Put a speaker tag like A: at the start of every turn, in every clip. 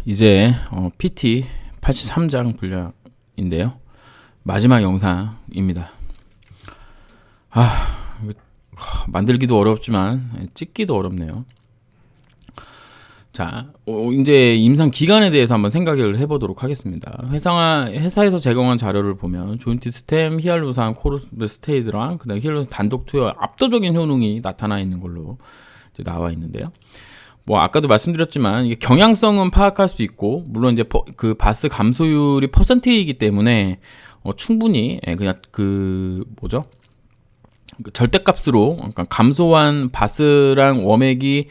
A: 이제 PT 83장 분량인데요. 마지막 영상입니다. 만들기도 어렵지만 찍기도 어렵네요. 자, 이제 임상 기간에 대해서 한번 생각을 해보도록 하겠습니다. 회사에서 제공한 자료를 보면 조인트 스템, 히알루산, 코르스테이드랑 그다음 히알루산 단독 투여 압도적인 효능이 나타나 있는 걸로 이제 나와 있는데요. 아까도 말씀드렸지만 이게 경향성은 파악할 수 있고, 물론 이제 그 바스 감소율이 퍼센트이기 때문에 충분히 그냥 절대값으로, 그러니까 감소한 바스랑 워맥이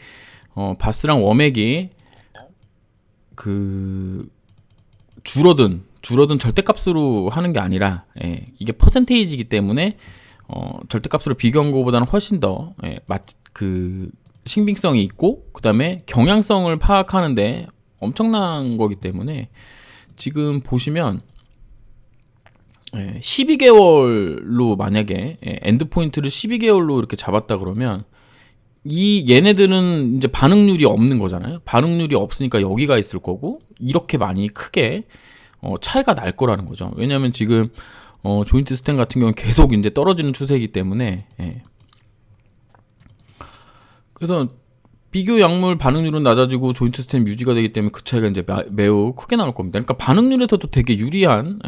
A: 줄어든 절대값으로 하는 게 아니라, 이게 퍼센테이지이기 때문에 절대값으로 비교한 것보다는 훨씬 더 신빙성이 있고, 그 다음에 경향성을 파악하는데 엄청난 거기 때문에, 지금 보시면 12개월로 만약에 엔드포인트를 12개월로 이렇게 잡았다 그러면 얘네들은 이제 반응률이 없는 거잖아요. 반응률이 없으니까 여기가 있을 거고, 이렇게 많이 크게 차이가 날 거라는 거죠. 왜냐하면 지금 조인트 스템 같은 경우는 계속 이제 떨어지는 추세이기 때문에, 그래서 비교 약물 반응률은 낮아지고 조인트 스템 유지가 되기 때문에 그 차이가 이제 매우 크게 나올 겁니다. 그러니까 반응률에서도 되게 유리한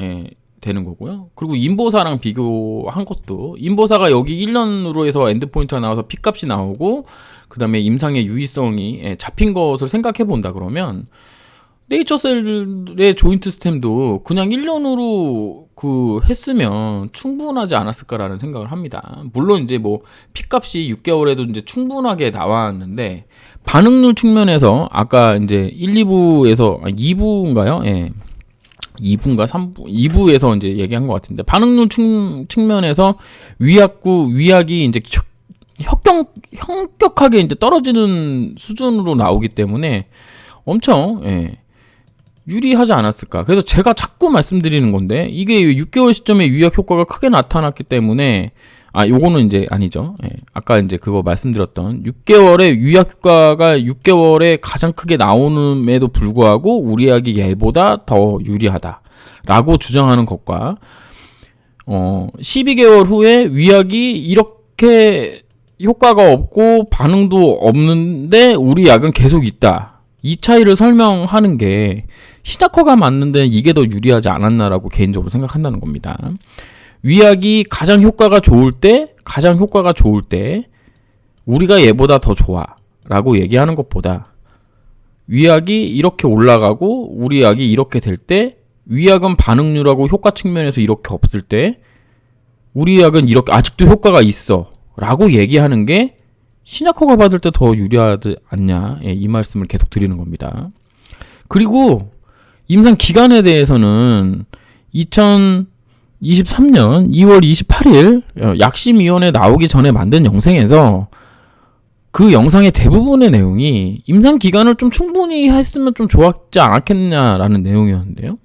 A: 되는 거고요. 그리고 인보사랑 비교한 것도, 인보사가 여기 1년으로 해서 엔드포인트가 나와서 P값이 나오고, 그 다음에 임상의 유의성이 잡힌 것을 생각해 본다 그러면, 네이처셀의 조인트 스템도 그냥 1년으로 했으면 충분하지 않았을까라는 생각을 합니다. 물론 이제 P값이 6개월에도 이제 충분하게 나왔는데, 반응률 측면에서 아까 이제 2부인가요? 2부인가 3부, 2부에서 이제 얘기한 것 같은데, 반응률 측면에서 위약이 이제 현격하게 이제 떨어지는 수준으로 나오기 때문에 엄청 유리하지 않았을까. 그래서 제가 자꾸 말씀드리는 건데, 이게 6개월 시점에 위약 효과가 크게 나타났기 때문에, 요거는 이제 아니죠. 아까 이제 그거 말씀드렸던 6개월의 위약 효과가 6개월에 가장 크게 나오는에도 불구하고 우리 약이 얘보다 더 유리하다라고 주장하는 것과, 12개월 후에 위약이 이렇게 효과가 없고 반응도 없는데 우리 약은 계속 있다. 이 차이를 설명하는 게 시나커가 맞는데 이게 더 유리하지 않았나라고 개인적으로 생각한다는 겁니다. 위약이 가장 효과가 좋을 때 우리가 얘보다 더 좋아 라고 얘기하는 것보다, 위약이 이렇게 올라가고 우리 약이 이렇게 될 때, 위약은 반응률하고 효과 측면에서 이렇게 없을 때 우리 약은 이렇게 아직도 효과가 있어 라고 얘기하는 게 시나커가 받을 때 더 유리하지 않냐, 이 말씀을 계속 드리는 겁니다. 그리고 임상 기간에 대해서는 2023년 2월 28일 약심위원회 나오기 전에 만든 영상에서 그 영상의 대부분의 내용이 임상 기간을 좀 충분히 했으면 좀 좋았지 않았겠냐라는 내용이었는데요.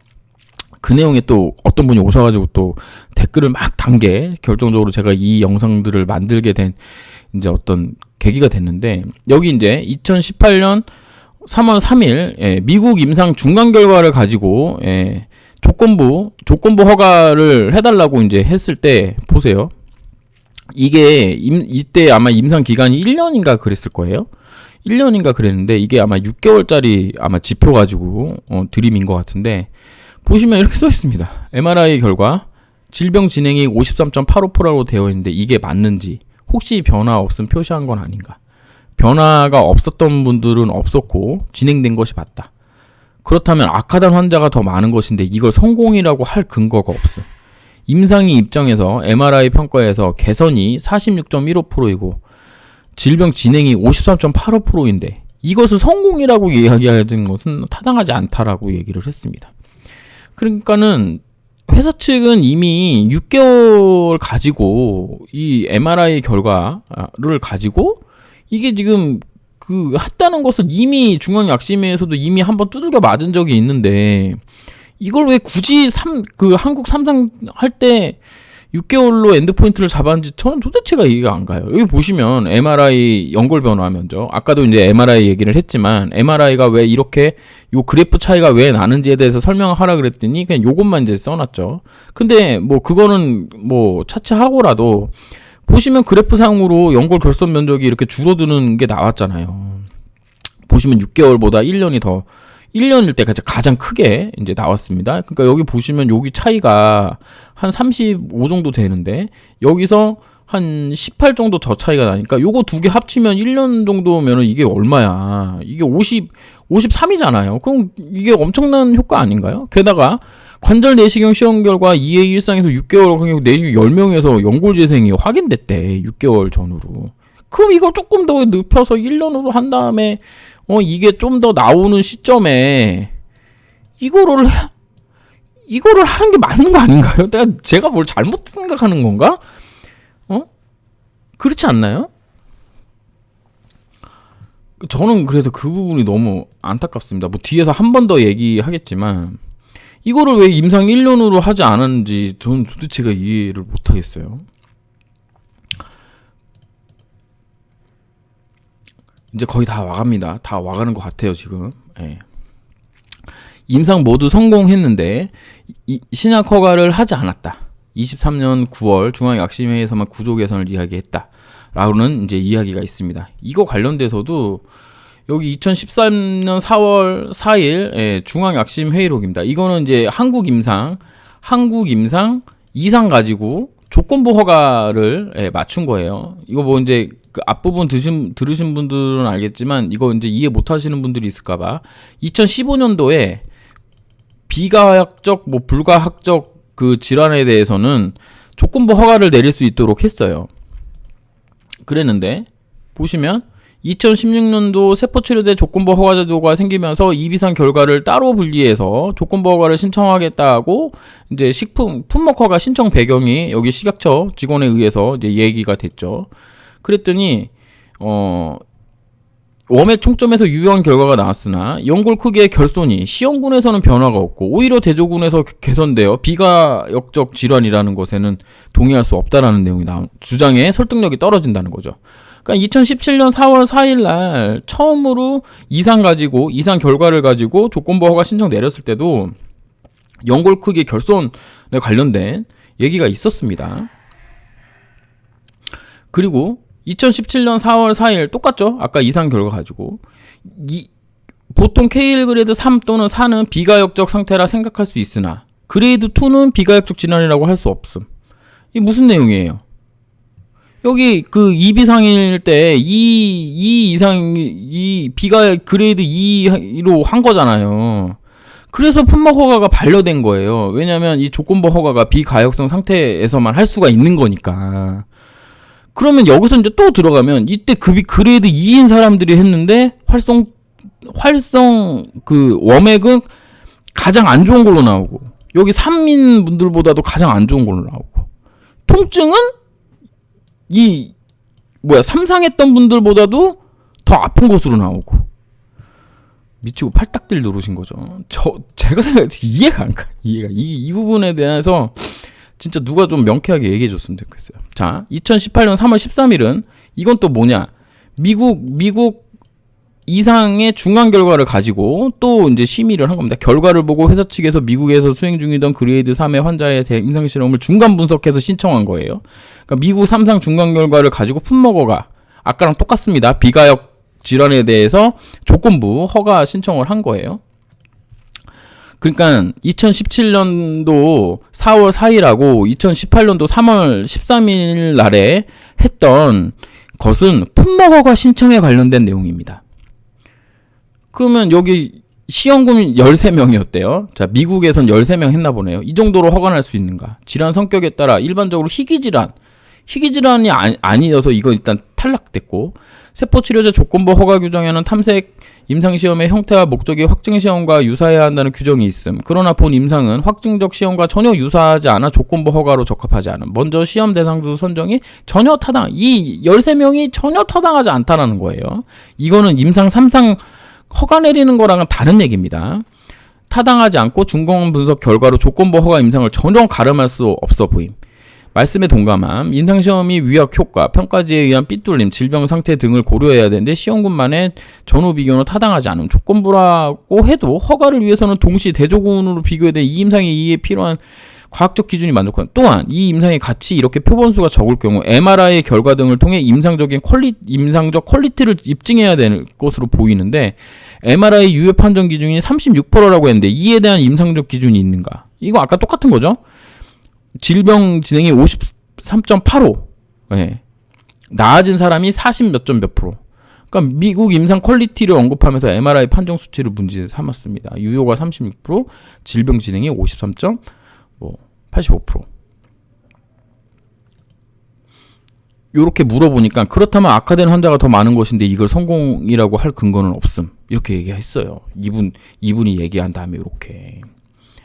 A: 그 내용에 또 어떤 분이 오셔가지고 또 댓글을 막 단게 결정적으로 제가 이 영상들을 만들게 된 이제 어떤 계기가 됐는데, 여기 이제 2018년 3월 3일 미국 임상 중간 결과를 가지고 조건부 허가를 해달라고 이제 했을 때 보세요. 이때 아마 임상 기간이 1년인가 그랬을 거예요. 1년인가 그랬는데 이게 아마 6개월짜리 아마 지표 가지고 드림인 것 같은데, 보시면 이렇게 써 있습니다. MRI 결과 질병 진행이 53.85%라고 되어 있는데 이게 맞는지, 혹시 변화 없음 표시한 건 아닌가. 변화가 없었던 분들은 없었고 진행된 것이 맞다. 그렇다면 악화된 환자가 더 많은 것인데 이걸 성공이라고 할 근거가 없어. 임상의 입장에서 MRI 평가에서 개선이 46.15%이고 질병 진행이 53.85%인데 이것을 성공이라고 이야기하는 것은 타당하지 않다라고 얘기를 했습니다. 그러니까는 회사 측은 이미 6개월 가지고 이 MRI 결과를 가지고 이게 지금 했다는 것을 이미 중앙약심회에서도 이미 한번 두들겨 맞은 적이 있는데, 이걸 왜 굳이 한국 삼상 할 때 6개월로 엔드포인트를 잡았는지 저는 도대체가 이해가 안 가요. 여기 보시면 MRI 연골 변화 면적. 아까도 이제 MRI 얘기를 했지만 MRI가 왜 이렇게 요 그래프 차이가 왜 나는지에 대해서 설명하라 그랬더니 그냥 요것만 이제 써놨죠. 근데 뭐 그거는 뭐 차치하고라도 보시면 그래프상으로 연골 결손 면적이 이렇게 줄어드는 게 나왔잖아요. 보시면 6개월보다 1년일 때 가장 크게 이제 나왔습니다. 그러니까 여기 보시면 여기 차이가 한 35 정도 되는데 여기서 한 18 정도 더 차이가 나니까 요거 두 개 합치면 1년 정도면은 이게 얼마야? 이게 53이잖아요. 그럼 이게 엄청난 효과 아닌가요? 게다가 관절 내시경 시험 결과 2A1상에서 6개월 간격 내시경 10명에서 연골 재생이 확인됐대. 6개월 전후로. 그럼 이걸 조금 더 눕혀서 1년으로 한 다음에 이게 좀 더 나오는 시점에 이거를 하는 게 맞는 거 아닌가요? 제가 뭘 잘못 생각하는 건가? 그렇지 않나요? 저는 그래서 그 부분이 너무 안타깝습니다. 뭐 뒤에서 한 번 더 얘기하겠지만 이거를 왜 임상 1년으로 하지 않았는지 저는 도대체가 이해를 못하겠어요. 이제 거의 다 와갑니다. 다 와가는 것 같아요, 지금. 예. 임상 모두 성공했는데 신약 허가를 하지 않았다. 23년 9월 중앙약심회에서만 구조 개선을 이야기했다. 라고는 이제 이야기가 있습니다. 이거 관련돼서도 여기 2013년 4월 4일 중앙약심회의록입니다. 이거는 이제 한국 임상 이상 가지고 조건부 허가를 맞춘 거예요. 이거 뭐 이제 그 앞부분 들으신 분들은 알겠지만 이거 이제 이해 못 하시는 분들이 있을까봐 2015년도에 비과학적 뭐 불과학적 그 질환에 대해서는 조건부 허가를 내릴 수 있도록 했어요. 그랬는데 보시면 2016년도 세포치료제 조건부 허가 제도가 생기면서 이비상 결과를 따로 분리해서 조건부 허가를 신청하겠다고 이제 품목 허가 신청 배경이 여기 식약처 직원에 의해서 이제 얘기가 됐죠. 그랬더니 웜의 총점에서 유효한 결과가 나왔으나 연골 크기의 결손이 시험군에서는 변화가 없고 오히려 대조군에서 개선되어 비과역적 질환이라는 것에는 동의할 수 없다라는 내용이 주장에 설득력이 떨어진다는 거죠. 그러니까 2017년 4월 4일 날 처음으로 이상 결과를 가지고 조건부 허가 신청 내렸을 때도 연골 크기 결손에 관련된 얘기가 있었습니다. 그리고 2017년 4월 4일 똑같죠? 아까 이상 결과 가지고 보통 K1 그레이드 3 또는 4는 비과역적 상태라 생각할 수 있으나 그레이드 2는 비과역적 질환이라고 할 수 없음. 이게 무슨 내용이에요? 여기 그 2비상일 때 이 비가 그레이드 2로 한 거잖아요. 그래서 품목 허가가 반려된 거예요. 왜냐면 이 조건부 허가가 비가역성 상태에서만 할 수가 있는 거니까. 그러면 여기서 이제 또 들어가면 이때 급이 그레이드 2인 사람들이 했는데 활성 그 웜액은 가장 안 좋은 걸로 나오고 여기 3인 분들보다도 가장 안 좋은 걸로 나오고 통증은 삼상했던 분들보다도 더 아픈 것으로 나오고 미치고 팔딱들 누르신 거죠. 제가 생각해 이해가 안 가. 이 부분에 대해서 진짜 누가 좀 명쾌하게 얘기해 줬으면 좋겠어요. 자, 2018년 3월 13일은 이건 또 뭐냐? 미국 이상의 중간 결과를 가지고 또 이제 심의를 한 겁니다. 결과를 보고 회사 측에서 미국에서 수행 중이던 그레이드 3의 환자의 임상 실험을 중간 분석해서 신청한 거예요. 그러니까 미국 3상 중간 결과를 가지고 품목허가 아까랑 똑같습니다. 비가역 질환에 대해서 조건부 허가 신청을 한 거예요. 그러니까 2017년도 4월 4일하고 2018년도 3월 13일 날에 했던 것은 품목허가 신청에 관련된 내용입니다. 그러면 여기 시험군이 13명이었대요. 자, 미국에선 13명 했나 보네요. 이 정도로 허가할 수 있는가? 질환 성격에 따라 일반적으로 희귀질환이 아니어서 이건 일단 탈락됐고, 세포치료제 조건부 허가 규정에는 탐색 임상시험의 형태와 목적이 확증시험과 유사해야 한다는 규정이 있음. 그러나 본 임상은 확증적 시험과 전혀 유사하지 않아 조건부 허가로 적합하지 않음. 먼저 시험 대상주 선정이 전혀 이 13명이 전혀 타당하지 않다는 거예요. 이거는 임상 3상 허가 내리는 거랑은 다른 얘기입니다. 타당하지 않고 중공 분석 결과로 조건부 허가 임상을 전혀 가름할 수 없어 보임. 말씀에 동감함. 임상시험이 위약 효과, 평가지에 의한 삐뚤림, 질병 상태 등을 고려해야 되는데 시험군만의 전후 비교는 타당하지 않음. 조건부라고 해도 허가를 위해서는 동시 대조군으로 비교된 이 임상의 이해에 필요한 과학적 기준이 만족한. 또한 이 임상의 가치 이렇게 표본수가 적을 경우 MRI 결과 등을 통해 임상적 퀄리티를 입증해야 되는 것으로 보이는데 MRI 유효 판정 기준이 36%라고 했는데 이에 대한 임상적 기준이 있는가? 이거 아까 똑같은 거죠. 질병 진행이 53.85. 예. 나아진 사람이 40 몇 점 몇 프로. 그러니까 미국 임상 퀄리티를 언급하면서 MRI 판정 수치를 문제 삼았습니다. 유효가 36%, 질병 진행이 85%. 요렇게 물어보니까 그렇다면 악화된 환자가 더 많은 것인데 이걸 성공이라고 할 근거는 없음. 이렇게 얘기했어요. 이분이 얘기한 다음에 이렇게.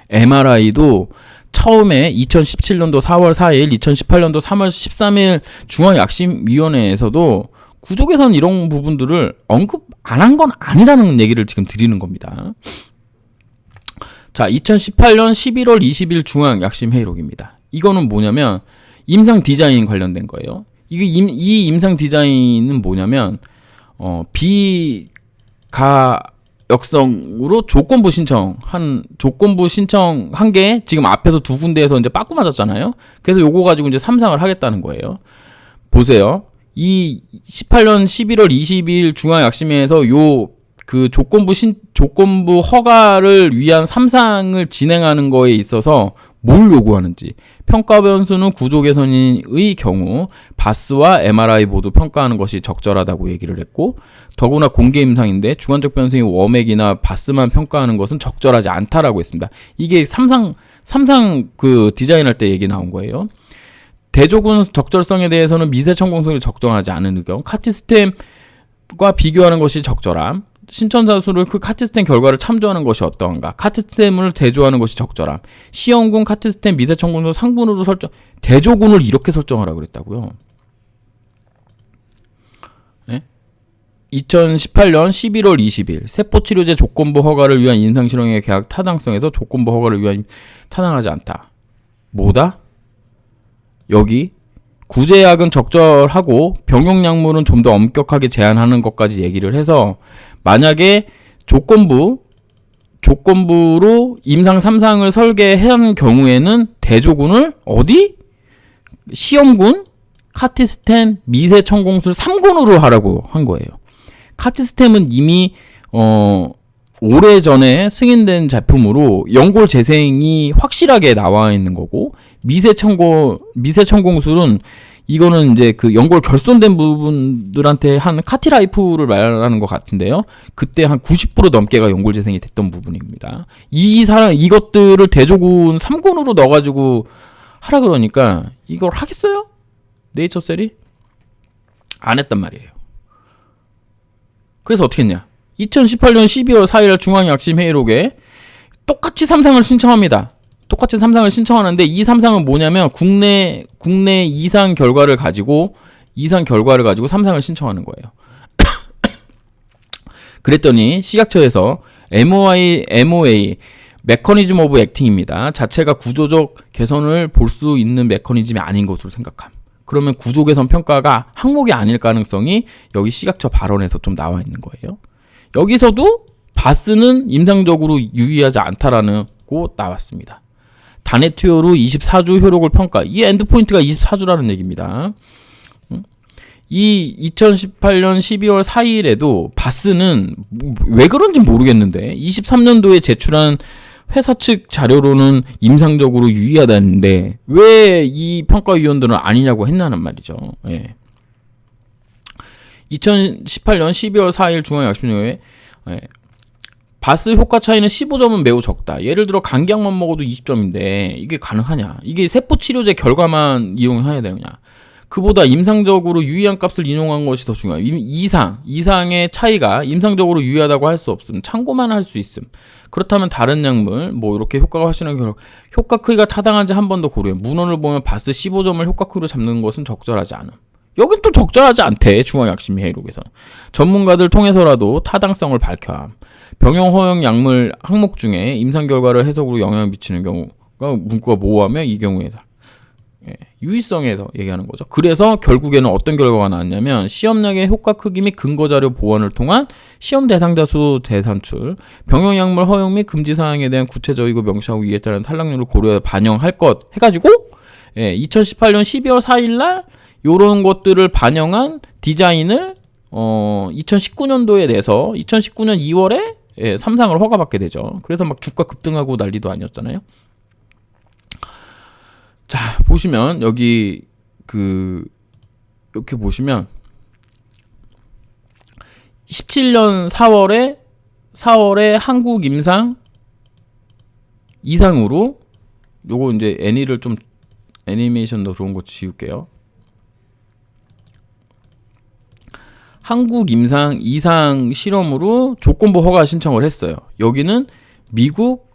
A: MRI도 처음에 2017년도 4월 4일, 2018년도 3월 13일 중앙약심위원회에서도 구조 개선 이런 부분들을 언급 안 한 건 아니라는 얘기를 지금 드리는 겁니다. 자, 2018년 11월 20일 중앙약심회의록입니다. 이거는 뭐냐면 임상 디자인 관련된 거예요. 이 임상 디자인은 뭐냐면 비가역성으로 조건부 신청한 게 지금 앞에서 두 군데에서 이제 빠꾸 맞았잖아요. 그래서 요거 가지고 이제 삼상을 하겠다는 거예요. 보세요. 이 18년 11월 22일 중앙약심회에서 그 조건부 허가를 위한 3상을 진행하는 거에 있어서 뭘 요구하는지. 평가 변수는 구조 개선의 경우 바스와 MRI 모두 평가하는 것이 적절하다고 얘기를 했고, 더구나 공개 임상인데 주관적 변수인 워맥이나 바스만 평가하는 것은 적절하지 않다라고 했습니다. 이게 3상 그 디자인할 때 얘기 나온 거예요. 대조군 적절성에 대해서는 미세 천공성이 적정하지 않은 의견, 카티스템과 비교하는 것이 적절함, 신천사 수를 그 카티스템 결과를 참조하는 것이 어떠한가, 카티스템을 대조하는 것이 적절함, 시험군 카티스템 미세 천공성 상군으로 설정, 대조군을 이렇게 설정하라고 그랬다고요. 네? 2018년 11월 20일 세포치료제 조건부 허가를 위한 임상실험의 계약 타당성에서 조건부 허가를 위한 타당하지 않다. 뭐다? 여기 구제약은 적절하고 병용약물은 좀 더 엄격하게 제한하는 것까지 얘기를 해서, 만약에 조건부로 임상 3상을 설계한 경우에는 대조군을 어디? 시험군, 카티스템, 미세천공술 3군으로 하라고 한 거예요. 카티스템은 이미 오래전에 승인된 제품으로 연골 재생이 확실하게 나와 있는 거고, 미세천공술은 이거는 이제 그 연골 결손된 부분들한테 한 카티라이프를 말하는 것 같은데요. 그때 한 90% 넘게가 연골 재생이 됐던 부분입니다. 이것들을 대조군 3군으로 넣어가지고 하라 그러니까 이걸 하겠어요? 네이처셀이? 안 했단 말이에요. 그래서 어떻게 했냐? 2018년 12월 4일 중앙약심회의록에 똑같이 3상을 신청합니다. 똑같이 3상을 신청하는데 이 3상은 뭐냐면 국내 이상 결과를 가지고 3상을 신청하는 거예요. 그랬더니 식약처에서 MOA 메커니즘 오브 액팅입니다. 자체가 구조적 개선을 볼 수 있는 메커니즘이 아닌 것으로 생각함. 그러면 구조 개선 평가가 항목이 아닐 가능성이 여기 식약처 발언에서 좀 나와 있는 거예요. 여기서도 바스는 임상적으로 유의하지 않다라는 거 나왔습니다. 단해 투여로 24주 효력을 평가. 이 엔드포인트가 24주라는 얘기입니다. 이 2018년 12월 4일에도 바스는 왜 그런지 모르겠는데 23년도에 제출한 회사 측 자료로는 임상적으로 유의하다는데 왜 이 평가위원들은 아니냐고 했나는 말이죠. 예. 2018년 12월 4일 중앙약심회의에 바스 효과 차이는 15점은 매우 적다. 예를 들어 감기약만 먹어도 20점인데 이게 가능하냐? 이게 세포치료제 결과만 이용해야 되느냐? 그보다 임상적으로 유의한 값을 인용한 것이 더 중요해요. 이상의 차이가 임상적으로 유의하다고 할 수 없음. 참고만 할 수 있음. 그렇다면 다른 약물 이렇게 효과가 확실한 결과, 효과 크기가 타당한지 한 번 더 고려해. 문헌을 보면 바스 15점을 효과 크기로 잡는 것은 적절하지 않음. 여긴 또 적절하지 않대. 중앙약심회의록에서 전문가들 통해서라도 타당성을 밝혀야 함. 병용 허용 약물 항목 중에 임상 결과를 해석으로 영향을 미치는 경우가 문구가 모호하며 이 경우에다. 유의성에서 얘기하는 거죠. 그래서 결국에는 어떤 결과가 나왔냐면 시험량의 효과 크기 및 근거 자료 보완을 통한 시험 대상자 수 재산출, 병용약물 허용 및 금지 사항에 대한 구체적이고 명시하고 이에 따른 탈락률을 고려해 반영할 것 해가지고 2018년 12월 4일 날 요런 것들을 반영한 디자인을 2019년도에 내서 2019년 2월에 3상을 허가받게 되죠. 그래서 막 주가 급등하고 난리도 아니었잖아요. 자, 보시면 여기 이렇게 보시면 17년 4월에 한국 임상 이상으로 요거 이제 애니를 좀 애니메이션도 그런 거 지울게요. 한국 임상 이상 실험으로 조건부 허가 신청을 했어요. 여기는 미국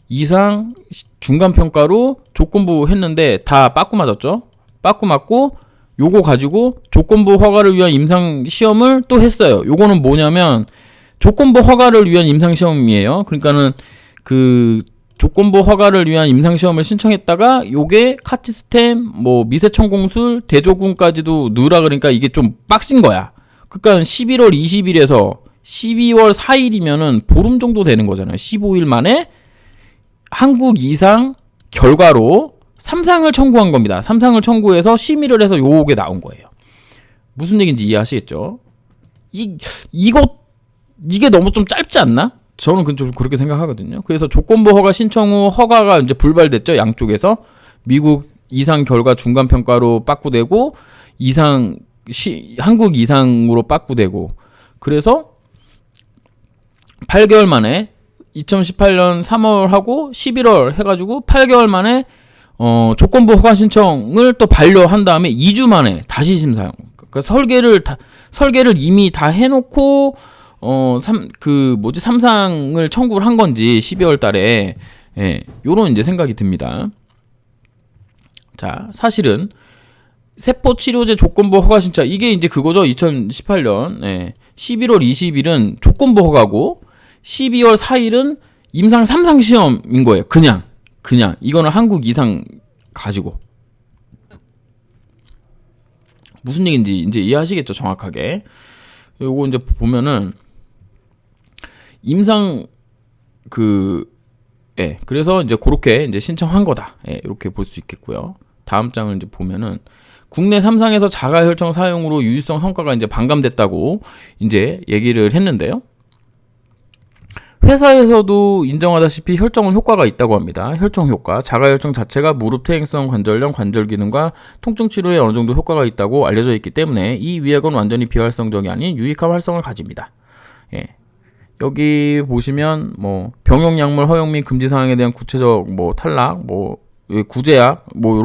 A: 이상 중간 평가로 조건부 했는데 다 빠꾸 맞았죠. 빠꾸 맞고 요거 가지고 조건부 허가를 위한 임상 시험을 또 했어요. 요거는 뭐냐면 조건부 허가를 위한 임상 시험이에요. 그러니까는 그 조건부 허가를 위한 임상 시험을 신청했다가 요게 카티스템 뭐 미세천공술 대조군까지도 넣으라 그러니까 이게 좀 빡신 거야. 그러니까 11월 20일에서 12월 4일이면은 보름 정도 되는 거잖아요. 15일 만에 한국 이상 결과로 3상을 청구한 겁니다. 3상을 청구해서 심의를 해서 요게 나온 거예요. 무슨 얘기인지 이해하시겠죠? 이게 너무 좀 짧지 않나? 저는 좀 그렇게 생각하거든요. 그래서 조건부 허가 신청 후 허가가 이제 불발됐죠. 양쪽에서. 미국 이상 결과 중간 평가로 빠꾸되고 한국 이상으로 빠꾸되고. 그래서 8개월 만에 2018년 3월 하고 11월 해가지고 8개월 만에 조건부 허가 신청을 또 반려한 다음에 2주 만에 다시 심사용. 그러니까 설계를 이미 다 해놓고 3상을 청구를 한 건지 12월 달에 요런 이제 생각이 듭니다. 자, 사실은 세포 치료제 조건부 허가 신청 이게 이제 그거죠. 2018년 11월 20일은 조건부 허가고 12월 4일은 임상 3상 시험인 거예요. 그냥 이거는 한국 이상 가지고 무슨 얘기인지 이제 이해하시겠죠, 정확하게. 요거 이제 보면은 임상 그래서 이제 그렇게 이제 신청한 거다. 이렇게 볼 수 있겠고요. 다음 장을 이제 보면은 국내 3상에서 자가 혈청 사용으로 유의성 성과가 이제 반감됐다고 이제 얘기를 했는데요. 회사에서도 인정하다시피 혈정은 효과가 있다고 합니다. 혈정 효과. 자가혈정 자체가 무릎 퇴행성 관절염, 관절 기능과 통증 치료에 어느 정도 효과가 있다고 알려져 있기 때문에 이 위약은 완전히 비활성적이 아닌 유익한 활성을 가집니다. 여기 보시면 뭐 병용 약물 허용 및 금지 사항에 대한 구체적 뭐 탈락, 뭐 구제약, 뭐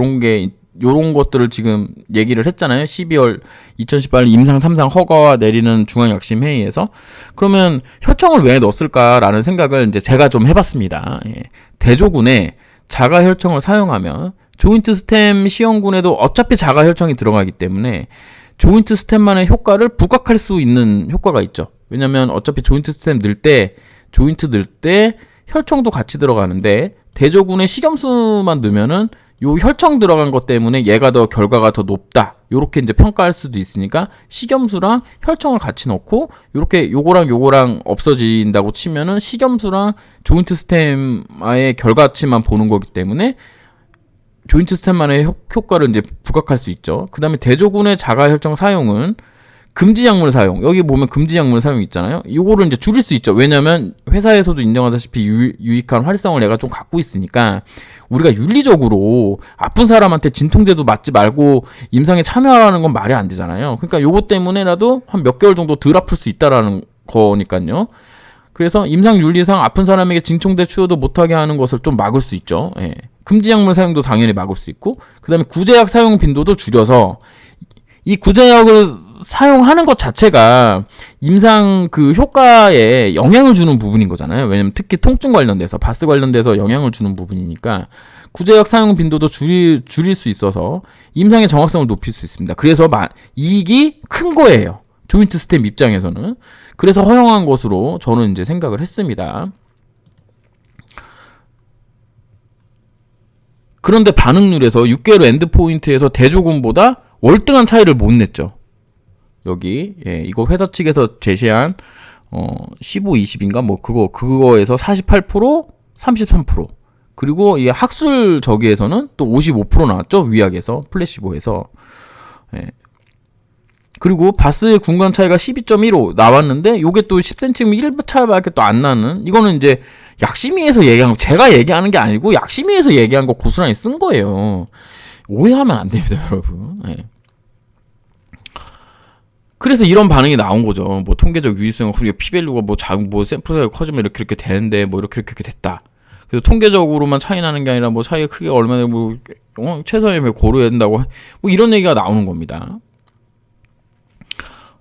A: 요런 것들을 지금 얘기를 했잖아요. 12월 2018년 임상 3상 허가 내리는 중앙약심회의에서. 그러면 혈청을 왜 넣었을까라는 생각을 이제 제가 좀 해봤습니다. 대조군에 자가혈청을 사용하면 조인트 스템 시험군에도 어차피 자가혈청이 들어가기 때문에 조인트 스템만의 효과를 부각할 수 있는 효과가 있죠. 왜냐면 어차피 조인트 스템 조인트 넣을 때 혈청도 같이 들어가는데 대조군의 식염수만 넣으면은 요 혈청 들어간 것 때문에 얘가 더 결과가 더 높다. 요렇게 이제 평가할 수도 있으니까 식염수랑 혈청을 같이 넣고 요렇게 요거랑 없어진다고 치면은 식염수랑 조인트 스템의 결과치만 보는 거기 때문에 조인트 스템만의 효과를 이제 부각할 수 있죠. 그다음에 대조군의 자가혈청 사용은 금지 약물 사용. 여기 보면 금지 약물 사용 있잖아요. 이거를 이제 줄일 수 있죠. 왜냐면 회사에서도 인정하다시피 유익한 활성을 내가 좀 갖고 있으니까 우리가 윤리적으로 아픈 사람한테 진통제도 맞지 말고 임상에 참여하라는 건 말이 안 되잖아요. 그러니까 요거 때문에라도 한 몇 개월 정도 덜 아플 수 있다라는 거니까요. 그래서 임상 윤리상 아픈 사람에게 진통제 치료도 못하게 하는 것을 좀 막을 수 있죠. 금지 약물 사용도 당연히 막을 수 있고, 그 다음에 구제약 사용 빈도도 줄여서 이 구제약을 사용하는 것 자체가 임상 그 효과에 영향을 주는 부분인 거잖아요. 왜냐면 특히 통증 관련돼서 바스 관련돼서 영향을 주는 부분이니까 구제약 사용 빈도도 줄일 수 있어서 임상의 정확성을 높일 수 있습니다. 그래서 이익이 큰 거예요. 조인트 스템 입장에서는. 그래서 허용한 것으로 저는 이제 생각을 했습니다. 그런데 반응률에서 6개월 엔드포인트에서 대조군보다 월등한 차이를 못 냈죠. 여기 이거 회사 측에서 제시한 15, 20인가 뭐 그거에서 48%, 33%. 그리고 이 학술 저기에서는 또 55% 나왔죠. 위약에서 플래시보에서. 그리고 바스의 군간 차이가 12.15 나왔는데 요게 또 10cm 1차밖에 또 안 나는, 이거는 이제 약심위에서 얘기한 거, 제가 얘기하는 게 아니고 약심위에서 얘기한 거 고스란히 쓴 거예요. 오해하면 안 됩니다, 여러분. 그래서 이런 반응이 나온 거죠. 뭐 통계적 유의성, 그리고 피밸류가 뭐 샘플 사이즈가 커지면 이렇게 되는데 뭐 이렇게 됐다. 그래서 통계적으로만 차이 나는 게 아니라 뭐 차이가 크게 얼마나 뭐 최소한의 고려해야 된다고 뭐 이런 얘기가 나오는 겁니다.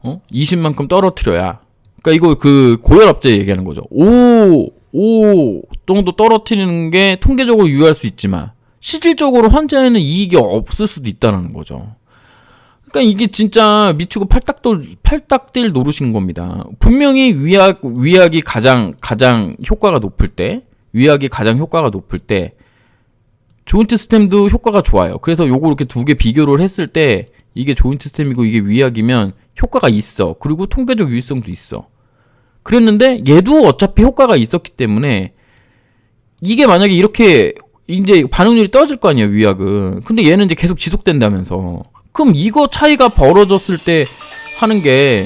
A: 20만큼 떨어뜨려야. 그러니까 이거 그 고혈압제 얘기하는 거죠. 5 정도 떨어뜨리는 게 통계적으로 유효할 수 있지만 실질적으로 환자에는 이익이 없을 수도 있다는 거죠. 그러니까 이게 진짜 미치고 팔딱뛸 노릇인 겁니다. 분명히 위약이 가장 효과가 높을 때, 조인트 스템도 효과가 좋아요. 그래서 요거 이렇게 두 개 비교를 했을 때 이게 조인트 스템이고 이게 위약이면 효과가 있어. 그리고 통계적 유의성도 있어. 그랬는데 얘도 어차피 효과가 있었기 때문에 이게 만약에 이렇게 이제 반응률이 떨어질 거 아니에요, 위약은. 근데 얘는 이제 계속 지속된다면서. 그럼 이거 차이가 벌어졌을 때 하는 게,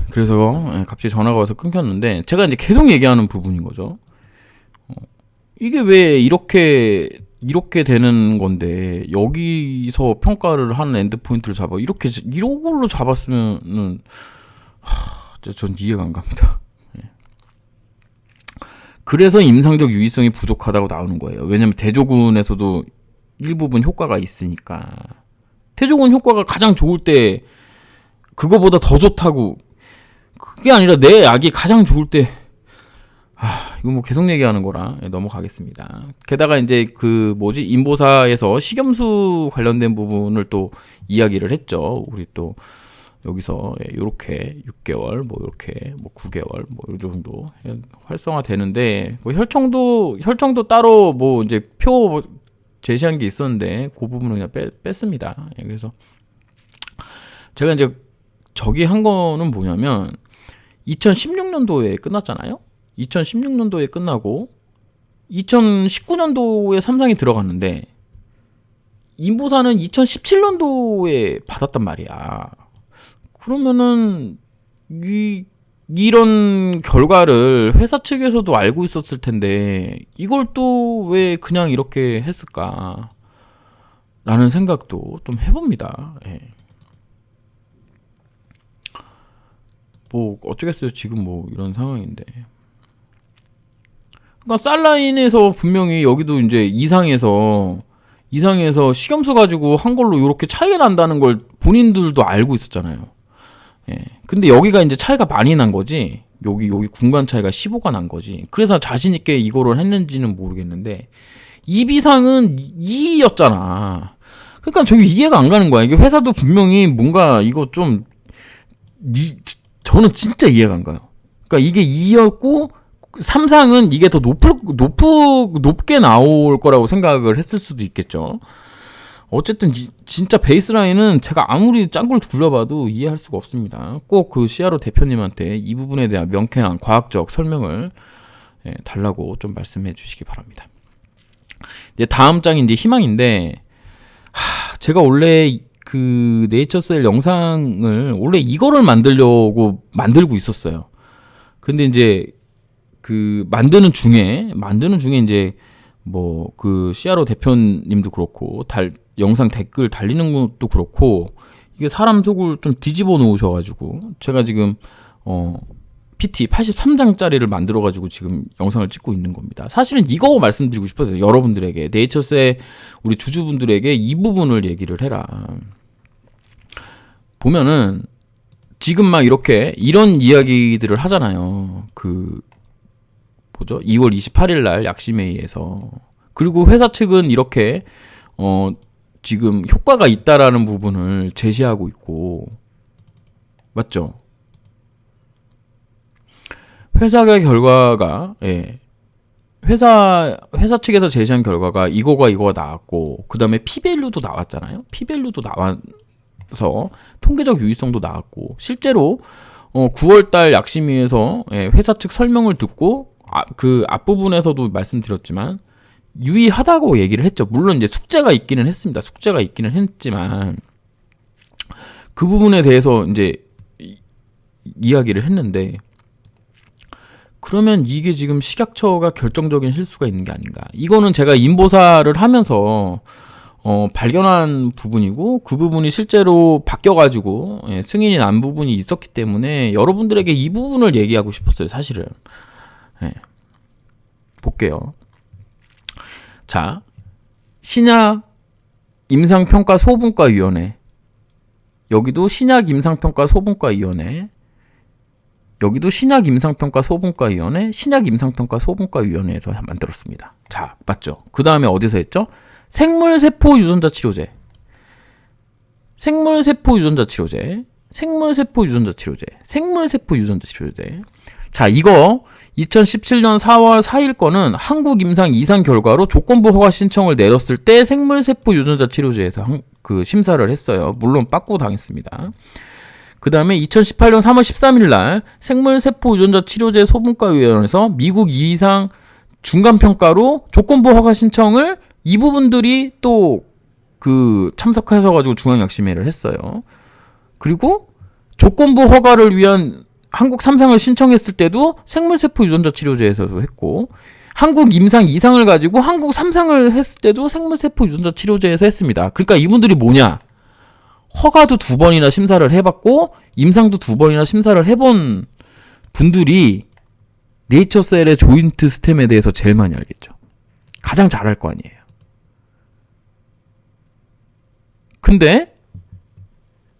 A: 그래서 갑자기 전화가 와서 끊겼는데 제가 이제 계속 얘기하는 부분인 거죠. 이게 왜 이렇게 되는 건데 여기서 평가를 하는 엔드 포인트를 잡아 이런 걸로 잡았으면은 전 이해가 안 갑니다. 그래서 임상적 유의성이 부족하다고 나오는 거예요. 왜냐면 대조군에서도 일부분 효과가 있으니까. 대조군 효과가 가장 좋을 때 그거보다 더 좋다고, 그게 아니라 내 약이 가장 좋을 때, 이거 뭐 계속 얘기하는 거라 넘어가겠습니다. 게다가 이제 인보사에서 식염수 관련된 부분을 또 이야기를 했죠. 우리 또 여기서 요렇게 6개월, 뭐 요렇게 뭐 9개월, 뭐 요 정도 활성화 되는데, 뭐 혈청도 따로 뭐 이제 표 제시한 게 있었는데 그 부분은 그냥 뺐습니다. 그래서 제가 이제 저기 한 거는 뭐냐면 2016년도에 끝났잖아요. 2016년도에 끝나고 2019년도에 삼상이 들어갔는데 인보사는 2017년도에 받았단 말이야. 그러면은 이런 결과를 회사 측에서도 알고 있었을 텐데 이걸 또 왜 그냥 이렇게 했을까 라는 생각도 좀 해봅니다. 뭐 어쩌겠어요. 지금 뭐 이런 상황인데. 그러니까 쌀라인에서 분명히 여기도 이제 이상에서 식염수 가지고 한 걸로 이렇게 차이가 난다는 걸 본인들도 알고 있었잖아요. 근데 여기가 이제 차이가 많이 난 거지. 여기 군간 차이가 15가 난 거지. 그래서 자신 있게 이거를 했는지는 모르겠는데 이비상은 2였잖아. 그러니까 저기 이해가 안 가는 거야. 이게 회사도 분명히 뭔가 이거 좀 저는 진짜 이해가 안 가요. 그러니까 이게 2였고 삼상은 이게 더 높게 나올 거라고 생각을 했을 수도 있겠죠. 어쨌든 진짜 베이스라인은 제가 아무리 짱구를 굴려봐도 이해할 수가 없습니다. 꼭 그 CRO 대표님한테 이 부분에 대한 명쾌한 과학적 설명을 달라고 좀 말씀해 주시기 바랍니다. 이제 다음 장이 이제 희망인데, 제가 원래 그 네이처셀 영상을 원래 이거를 만들고 있었어요. 근데 이제 그 만드는 중에 이제 뭐 그 CRO 대표님도 그렇고 영상 댓글 달리는 것도 그렇고 이게 사람 속을 좀 뒤집어 놓으셔가지고 제가 지금 PT 83장짜리를 만들어가지고 지금 영상을 찍고 있는 겁니다. 사실은 이거 말씀드리고 싶어서 여러분들에게, 네이처스의 우리 주주분들에게 이 부분을 얘기를 해라. 보면은 지금 막 이런 이야기들을 하잖아요. 2월 28일 날 약심회의에서. 그리고 회사 측은 이렇게 지금 효과가 있다라는 부분을 제시하고 있고, 맞죠? 회사의 결과가 회사 측에서 제시한 결과가 이거가 나왔고, 그 다음에 P밸류도 나왔잖아요. P밸류도 나와서 통계적 유의성도 나왔고, 실제로 9월달 약심위에서 회사 측 설명을 듣고 그 앞부분에서도 말씀드렸지만 유의하다고 얘기를 했죠. 물론 이제 숙제가 있기는 했습니다. 숙제가 있기는 했지만 그 부분에 대해서 이제 이야기를 했는데, 그러면 이게 지금 식약처가 결정적인 실수가 있는 게 아닌가. 이거는 제가 인보사를 하면서 발견한 부분이고, 그 부분이 실제로 바뀌어가지고 승인이 난 부분이 있었기 때문에 여러분들에게 이 부분을 얘기하고 싶었어요. 사실은. 볼게요. 자, 신약 임상평가 소분과위원회, 여기도 신약 임상평가 소분과위원회, 여기도 신약 임상평가 소분과위원회, 신약 임상평가 소분과위원회에서 만들었습니다. 자, 맞죠? 그 다음에 어디서 했죠? 생물세포 유전자 치료제, 생물세포 유전자 치료제, 생물세포 유전자 치료제, 생물세포 유전자 치료제. 자, 이거 2017년 4월 4일 거는 한국 임상 이상 결과로 조건부 허가 신청을 내렸을 때 생물세포 유전자 치료제에서 그 심사를 했어요. 물론 빠꾸 당했습니다. 그 다음에 2018년 3월 13일 날 생물세포 유전자 치료제 소분과위원회에서 미국 이상 중간평가로 조건부 허가 신청을 이 부분들이 또 그 참석하셔가지고 중앙약심회를 했어요. 그리고 조건부 허가를 위한 한국 3상을 신청했을 때도 생물세포 유전자 치료제에서도 했고, 한국 임상 2상을 가지고 한국 3상을 했을 때도 생물세포 유전자 치료제에서 했습니다. 그러니까 이분들이 뭐냐? 허가도 2번이나 심사를 해봤고 임상도 2번이나 심사를 해본 분들이 네이처셀의 조인트 스템에 대해서 제일 많이 알겠죠. 가장 잘할 거 아니에요. 근데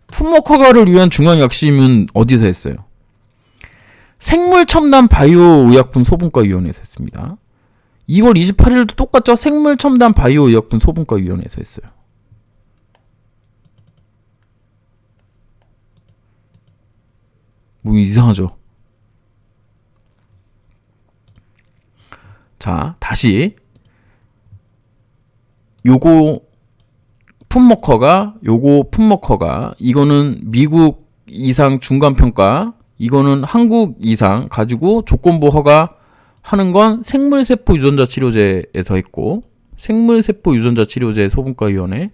A: 품목 허가를 위한 중앙약심은 어디서 했어요? 생물첨단 바이오의약품 소분과위원회에서 했습니다. 2월 28일도 똑같죠? 생물첨단 바이오의약품 소분과위원회에서 했어요. 뭐 이상하죠? 자, 다시 요거 품목허가, 요거 품목허가, 이거는 미국 이상 중간평가, 이거는 한국 이상 가지고 조건부 허가 하는 건 생물세포 유전자 치료제에서 했고, 생물세포 유전자 치료제 소분과위원회,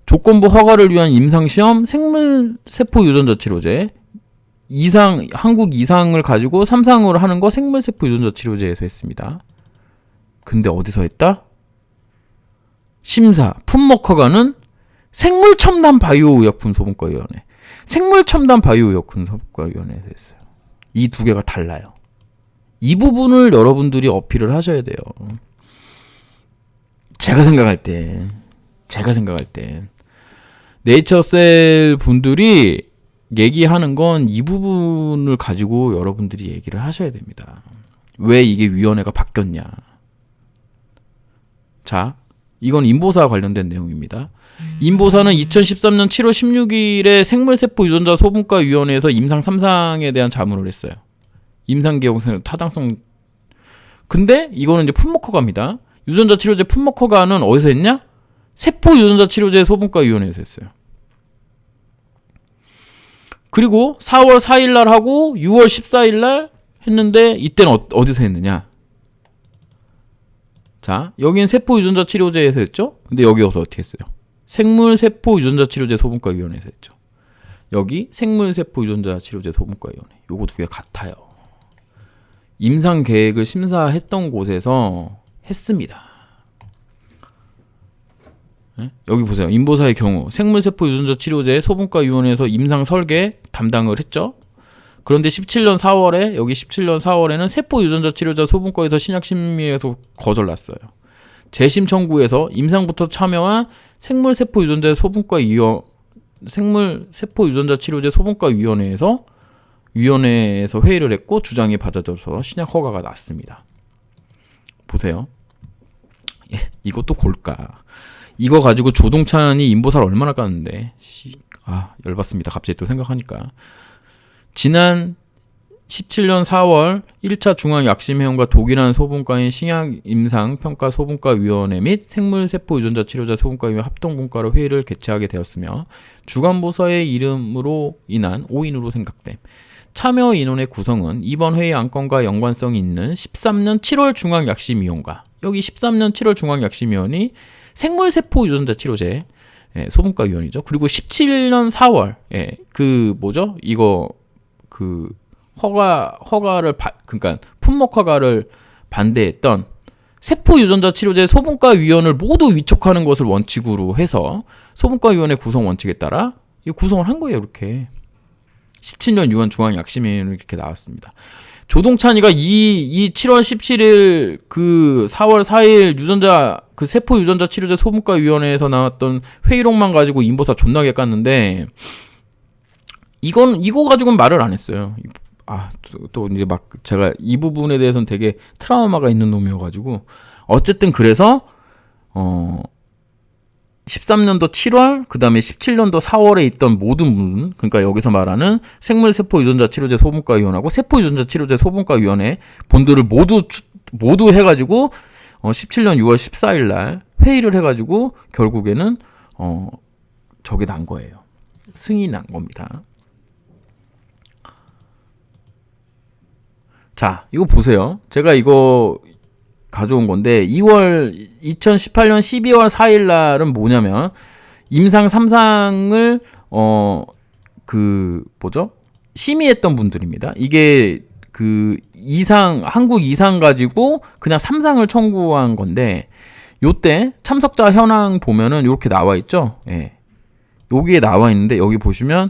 A: 조건부 허가를 위한 임상시험 생물세포 유전자 치료제, 이상, 한국 이상을 가지고 3상으로 하는 거 생물세포 유전자 치료제에서 했습니다. 근데 어디서 했다? 심사, 품목 허가는 생물첨단 바이오의약품 소분과위원회, 생물첨단 바이오의약품 소분과위원회에서 했어요. 이 두 개가 달라요. 이 부분을 여러분들이 어필을 하셔야 돼요. 제가 생각할 때 네이처셀 분들이 얘기하는 건 이 부분을 가지고 여러분들이 얘기를 하셔야 됩니다. 왜 이게 위원회가 바뀌었냐. 자, 이건 인보사 관련된 내용입니다. 인보사는 2013년 7월 16일에 생물세포 유전자 소분과위원회에서 임상 3상에 대한 자문을 했어요. 임상계획 타당성. 근데 이거는 이제 품목허가입니다. 유전자 치료제 품목허가는 어디서 했냐? 세포 유전자 치료제 소분과위원회에서 했어요. 그리고 4월 4일 날 하고 6월 14일 날 했는데 이때는 어디서 했느냐? 자, 여기는 세포 유전자 치료제에서 했죠? 근데 여기 와서 어떻게 했어요? 생물세포 유전자 치료제 소분과위원회에서 했죠. 여기 생물세포 유전자 치료제 소분과위원회. 요거 두 개 같아요. 임상 계획을 심사했던 곳에서 했습니다. 네? 여기 보세요. 인보사의 경우 생물세포 유전자 치료제 소분과위원회에서 임상 설계 담당을 했죠. 그런데 17년 4월에 여기 17년 4월에는 세포 유전자 치료제 소분과에서 신약심의에서 거절났어요. 재심 청구에서 임상부터 참여한 생물세포 유전자 생물세포 유전자 치료제 소분과위원회에서 회의를 했고 주장이 받아들여서 신약 허가가 났습니다. 보세요. 예, 이것도 골까. 이거 가지고 조동찬이 인보사를 얼마나 깠는데. 열받습니다. 갑자기 또 생각하니까. 지난 17년 4월 1차 중앙약심회원과 독일한 소분과인 신약임상평가소분과위원회 및 생물세포유전자 치료자 소분과위원 합동분과로 회의를 개최하게 되었으며 주관부서의 이름으로 인한 오인으로 생각됨. 참여 인원의 구성은 이번 회의 안건과 연관성이 있는 13년 7월 중앙약심위원과 여기 13년 7월 중앙약심위원이 생물세포유전자 치료제 소분과위원이죠. 그리고 17년 4월 이거 허가를 그러니까 품목 허가를 반대했던 세포유전자 치료제 소분과위원을 모두 위촉하는 것을 원칙으로 해서 소분과위원회 구성 원칙에 따라 이 구성을 한 거예요. 이렇게 17년 6월 중앙약심위원회 이렇게 나왔습니다. 조동찬이가 이 7월 17일 4월 4일 세포유전자 치료제 소분과위원회에서 나왔던 회의록만 가지고 인보사 존나게 깠는데 이거 가지고는 말을 안 했어요. 또 이제 막 제가 이 부분에 대해서는 되게 트라우마가 있는 놈이어가지고 어쨌든 그래서 13년도 7월 그 다음에 17년도 4월에 있던 모든 분, 그러니까 여기서 말하는 생물세포유전자 치료제 소분과위원하고 세포유전자 치료제 소분과위원회 본들을 모두 해가지고 17년 6월 14일 날 회의를 해가지고 결국에는 저게 난 거예요. 승인이 난 겁니다. 자, 이거 보세요. 제가 이거 가져온 건데 2018년 12월 4일 날은 뭐냐면 임상 3상을 심의했던 분들입니다. 이게 한국 이상 가지고 그냥 3상을 청구한 건데 요때 참석자 현황 보면은 이렇게 나와 있죠. 예. 여기에 나와 있는데 여기 보시면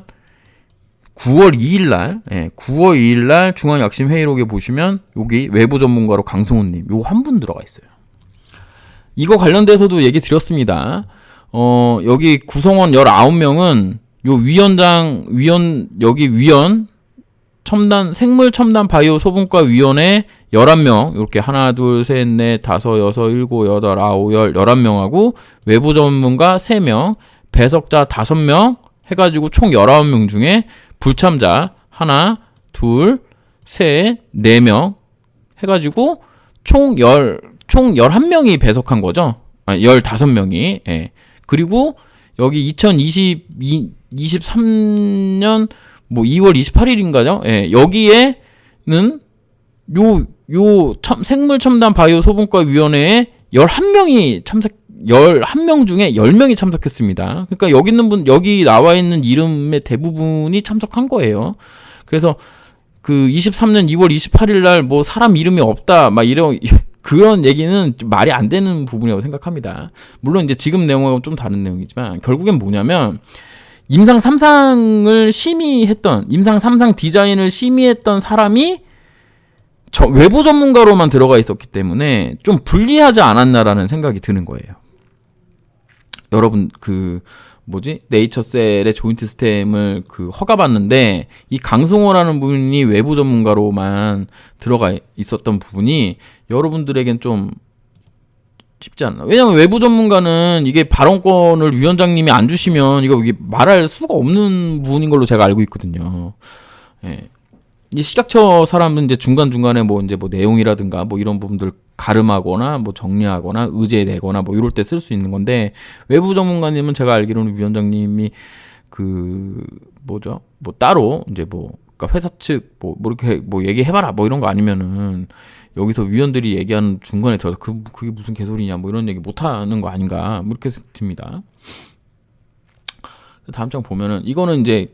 A: 9월 2일 날 중앙약심 회의록에 보시면 여기 외부 전문가로 강승훈님 요 한 분 들어가 있어요. 이거 관련돼서도 얘기 드렸습니다. 여기 구성원 19명은 요 위원 첨단 생물 첨단 바이오 소분과 위원회 11명 이렇게 하나 둘 셋 넷 다섯 여섯 일곱 여덟 아홉 열 11명하고 외부 전문가 3명 배석자 5명 해가지고 총 19명 중에 불참자 하나, 둘, 셋, 4명 해가지고 총 11명이 배석한 거죠. 15명이. 예. 그리고 여기 2023년 2월 28일인가요? 예. 여기에는 생물 첨단 바이오 소분과 위원회에 11명 중에 10명이 참석했습니다. 그러니까 여기 나와 있는 이름의 대부분이 참석한 거예요. 그래서 23년 2월 28일 날 사람 이름이 없다, 그런 얘기는 말이 안 되는 부분이라고 생각합니다. 물론 이제 지금 내용은 좀 다른 내용이지만, 결국엔 뭐냐면, 임상 3상 디자인을 심의했던 사람이 외부 전문가로만 들어가 있었기 때문에 좀 불리하지 않았나라는 생각이 드는 거예요. 여러분 네이처셀의 조인트 스템을 허가받는데 이 강승호라는 분이 외부 전문가로만 들어가 있었던 부분이 여러분들에겐 좀 쉽지 않나. 왜냐면 외부 전문가는 이게 발언권을 위원장님이 안 주시면 이게 말할 수가 없는 부분인 걸로 제가 알고 있거든요. 예. 이 식약처 사람은 이제 중간중간에 내용이라든가 이런 부분들 가름하거나 정리하거나 의제내거나 이럴 때 쓸 수 있는 건데, 외부 전문가님은 제가 알기로는 위원장님이 따로 이제 그러니까 회사 측 이렇게 얘기해봐라 이런 거 아니면은 여기서 위원들이 얘기하는 중간에 들어서 그게 무슨 개소리냐 이런 얘기 못 하는 거 아닌가 이렇게 듭니다. 다음 장 보면은 이거는 이제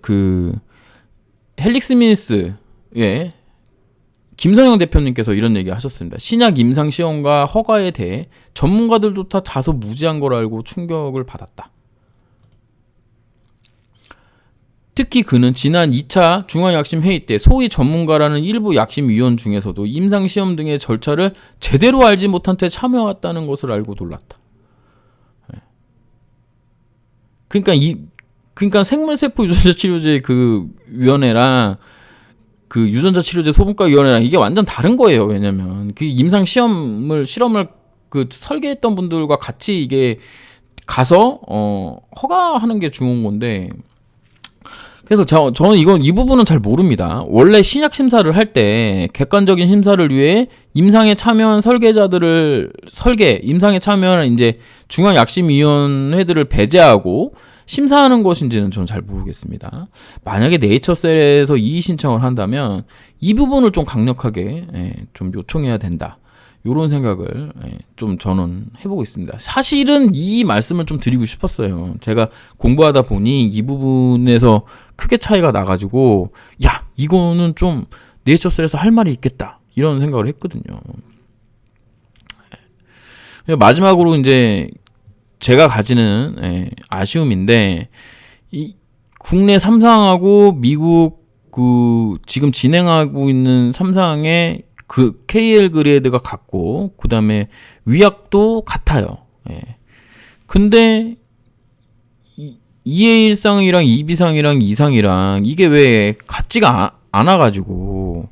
A: 헬릭스미니스 김선영 대표님께서 이런 얘기 하셨습니다. 신약 임상 시험과 허가에 대해 전문가들조차 다소 무지한 걸 알고 충격을 받았다. 특히 그는 지난 2차 중앙약심 회의 때 소위 전문가라는 일부 약심위원 중에서도 임상시험 등의 절차를 제대로 알지 못한 채 참여했다는 것을 알고 놀랐다. 그러니까 생물세포 유전자 치료제 위원회랑 유전자 치료제 소분과 위원회랑 이게 완전 다른 거예요. 왜냐면 임상 실험을 설계했던 분들과 같이 이게 가서 허가하는 게 중요한 건데, 그래서 저는 이 부분은 잘 모릅니다. 원래 신약 심사를 할 때 객관적인 심사를 위해 임상에 참여한 임상에 참여한 이제 중앙약심위원회들을 배제하고 심사하는 것인지는 저는 잘 모르겠습니다. 만약에 네이처셀에서 이의 신청을 한다면 이 부분을 좀 강력하게 좀 요청해야 된다. 요런 생각을 좀 저는 해보고 있습니다. 사실은 이 말씀을 좀 드리고 싶었어요. 제가 공부하다 보니 이 부분에서 크게 차이가 나가지고 야 이거는 좀 네이처셀에서 할 말이 있겠다 이런 생각을 했거든요. 마지막으로 이제 제가 가지는 아쉬움인데 이 국내 3상하고 미국 그 지금 진행하고 있는 3상의 그 KL 그레이드가 같고 그다음에 위약도 같아요. 근데 2A1상이랑 2B상이랑 2상이랑 이게 왜 같지가 않아가지고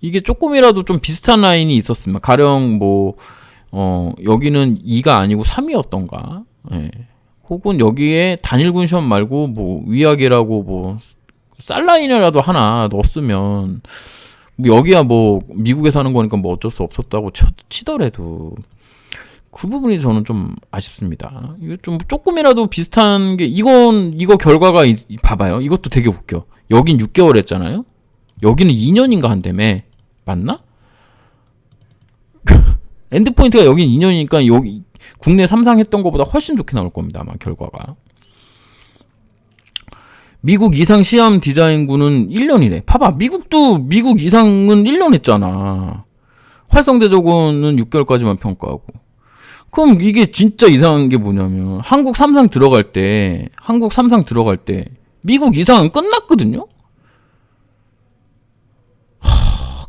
A: 이게 조금이라도 좀 비슷한 라인이 있었으면 가령 뭐 여기는 2가 아니고 3이었던가 혹은 여기에 단일군 시험 말고 뭐 위약이라고 뭐 쌀 라인이라도 하나 넣었으면 뭐 여기야 뭐 미국에 사는 거니까 뭐 어쩔 수 없었다고 치더라도 그 부분이 저는 좀 아쉽습니다. 이거 좀 조금이라도 비슷한 게 이거 결과가 봐봐요. 이것도 되게 웃겨. 여긴 6개월 했잖아요. 여기는 2년인가 한다며. 맞나? 엔드포인트가 여긴 2년이니까 여기 국내 3상 했던 것보다 훨씬 좋게 나올 겁니다. 아마 결과가. 미국 이상 시험 디자인군은 1년이래. 봐봐. 미국 이상은 1년 했잖아. 활성대조군은 6개월까지만 평가하고. 그럼 이게 진짜 이상한 게 뭐냐면 한국 3상 들어갈 때 미국 이상은 끝났거든요.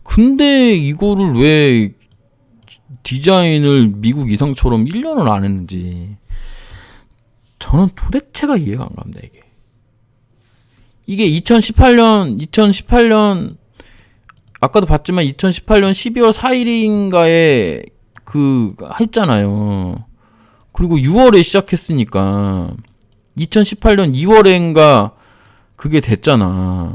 A: 근데 이거를 왜 디자인을 미국 이상처럼 1년을 안 했는지 저는 도대체가 이해가 안 갑니다. 이게 2018년 아까도 봤지만 2018년 12월 4일인가에 했잖아요. 그리고 6월에 시작했으니까 2018년 2월인가 그게 됐잖아.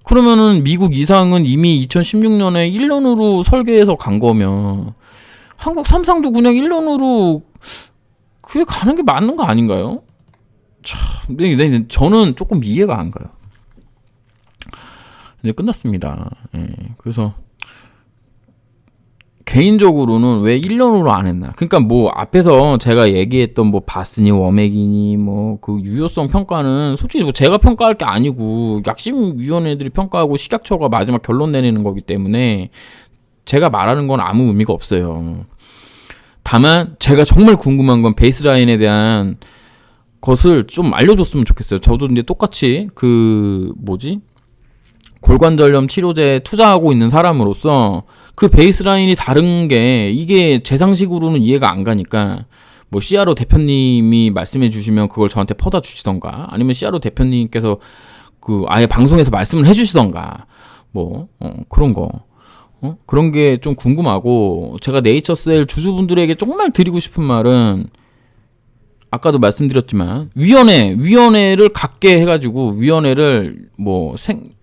A: 그러면은 미국 이상은 이미 2016년에 1년으로 설계해서 간 거면 한국 3상도 그냥 1년으로 그게 가는 게 맞는 거 아닌가요? 참, 근데 저는 조금 이해가 안 가요. 이제 끝났습니다. 그래서 개인적으로는 왜 1년으로 안 했나? 그러니까 뭐 앞에서 제가 얘기했던 뭐 바스니 워맥이니 뭐 그 유효성 평가는 솔직히 뭐 제가 평가할 게 아니고 약심위원회들이 평가하고 식약처가 마지막 결론 내리는 거기 때문에 제가 말하는 건 아무 의미가 없어요. 다만 제가 정말 궁금한 건 베이스라인에 대한 것을 좀 알려줬으면 좋겠어요. 저도 이제 똑같이 골관절염 치료제에 투자하고 있는 사람으로서 그 베이스라인이 다른 게 이게 제 상식으로는 이해가 안 가니까 뭐 CRO 대표님이 말씀해 주시면 그걸 저한테 퍼다 주시던가 아니면 CRO 대표님께서 아예 방송에서 말씀을 해 주시던가 그런 거 그런 게 좀 궁금하고 제가 네이처셀 주주분들에게 정말 드리고 싶은 말은 아까도 말씀드렸지만 위원회를 갖게 해가지고 위원회를 뭐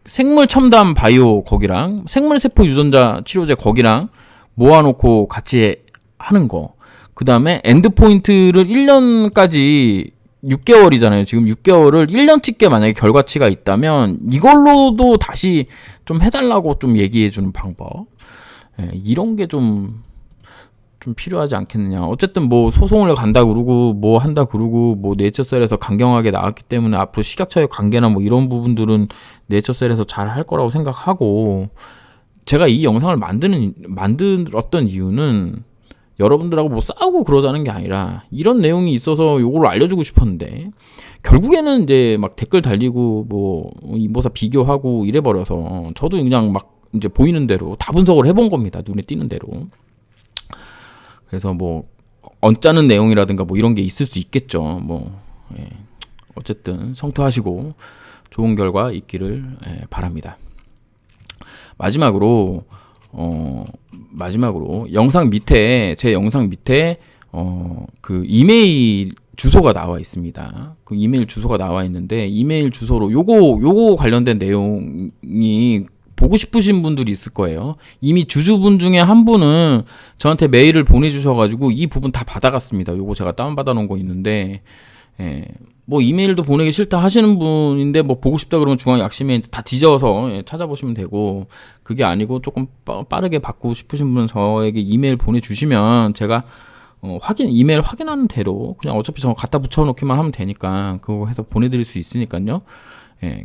A: 생물 첨단 바이오 거기랑 생물세포 유전자 치료제 거기랑 모아놓고 같이 하는 거. 그 다음에 엔드포인트를 1년까지 6개월이잖아요. 지금 6개월을 1년찍게 만약에 결과치가 있다면 이걸로도 다시 좀 해달라고 좀 얘기해주는 방법. 이런 게 좀 필요하지 않겠느냐. 어쨌든 뭐 소송을 간다 그러고 뭐 한다 그러고 뭐 네이처셀에서 강경하게 나왔기 때문에 앞으로 식약처의 관계나 뭐 이런 부분들은 네이처셀에서 잘 할 거라고 생각하고 제가 이 영상을 만들었던 이유는 여러분들하고 뭐 싸우고 그러자는 게 아니라 이런 내용이 있어서 요걸 알려주고 싶었는데 결국에는 이제 막 댓글 달리고 뭐 이모사 비교하고 이래버려서 저도 그냥 막 이제 보이는 대로 다 분석을 해본 겁니다. 눈에 띄는 대로. 그래서 뭐 언짢은 내용이라든가 뭐 이런 게 있을 수 있겠죠. 어쨌든 성토하시고 좋은 결과 있기를 바랍니다. 마지막으로 제 영상 밑에 그 이메일 주소가 나와 있습니다. 그 이메일 주소가 나와 있는데 이메일 주소로 요거 관련된 내용이 보고 싶으신 분들이 있을 거예요. 이미 주주분 중에 한 분은 저한테 메일을 보내주셔가지고 이 부분 다 받아갔습니다. 요거 제가 다운받아 놓은 거 있는데, 뭐 이메일도 보내기 싫다 하시는 분인데 뭐 보고 싶다 그러면 중앙 약심에 다 뒤져서 찾아보시면 되고, 그게 아니고 조금 빠르게 받고 싶으신 분은 저에게 이메일 보내주시면 제가 이메일 확인하는 대로 그냥 어차피 저 갖다 붙여놓기만 하면 되니까 그거 해서 보내드릴 수 있으니까요.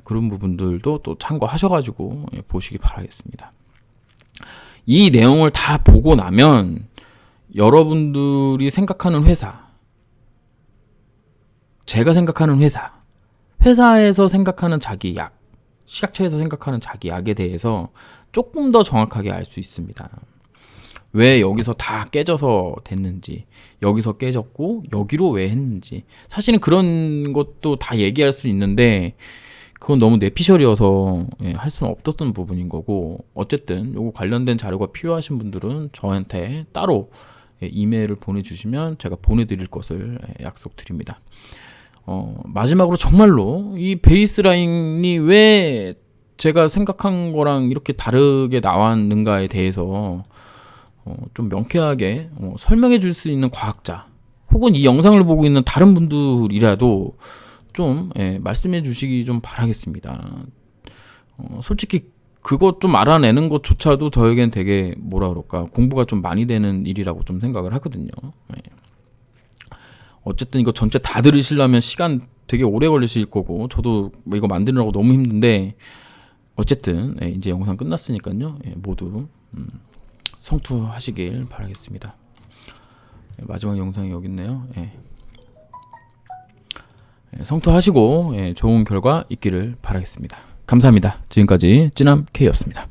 A: 그런 부분들도 또 참고하셔가지고 보시기 바라겠습니다. 이 내용을 다 보고 나면 여러분들이 생각하는 회사, 제가 생각하는 회사에서 생각하는 자기 약, 식약처에서 생각하는 자기 약에 대해서 조금 더 정확하게 알 수 있습니다. 왜 여기서 다 깨져서 됐는지, 여기서 깨졌고 여기로 왜 했는지, 사실은 그런 것도 다 얘기할 수 있는데 그건 너무 내피셜이어서 할 수는 없었던 부분인 거고, 어쨌든 요거 관련된 자료가 필요하신 분들은 저한테 따로 이메일을 보내주시면 제가 보내드릴 것을 약속드립니다. 마지막으로 정말로 이 베이스라인이 왜 제가 생각한 거랑 이렇게 다르게 나왔는가에 대해서 좀 명쾌하게 설명해 줄 수 있는 과학자 혹은 이 영상을 보고 있는 다른 분들이라도 좀 말씀해 주시기 좀 바라겠습니다. 솔직히 그것 좀 알아내는 것조차도 저에겐 되게 뭐라 그럴까, 공부가 좀 많이 되는 일이라고 좀 생각을 하거든요. 어쨌든 이거 전체 다 들으시려면 시간 되게 오래 걸리실 거고, 저도 이거 만드느라고 너무 힘든데, 어쨌든 이제 영상 끝났으니까요. 모두 성투하시길 바라겠습니다. 마지막 영상이 여기 있네요. 성투하시고 좋은 결과 있기를 바라겠습니다. 감사합니다. 지금까지 찌남 K였습니다.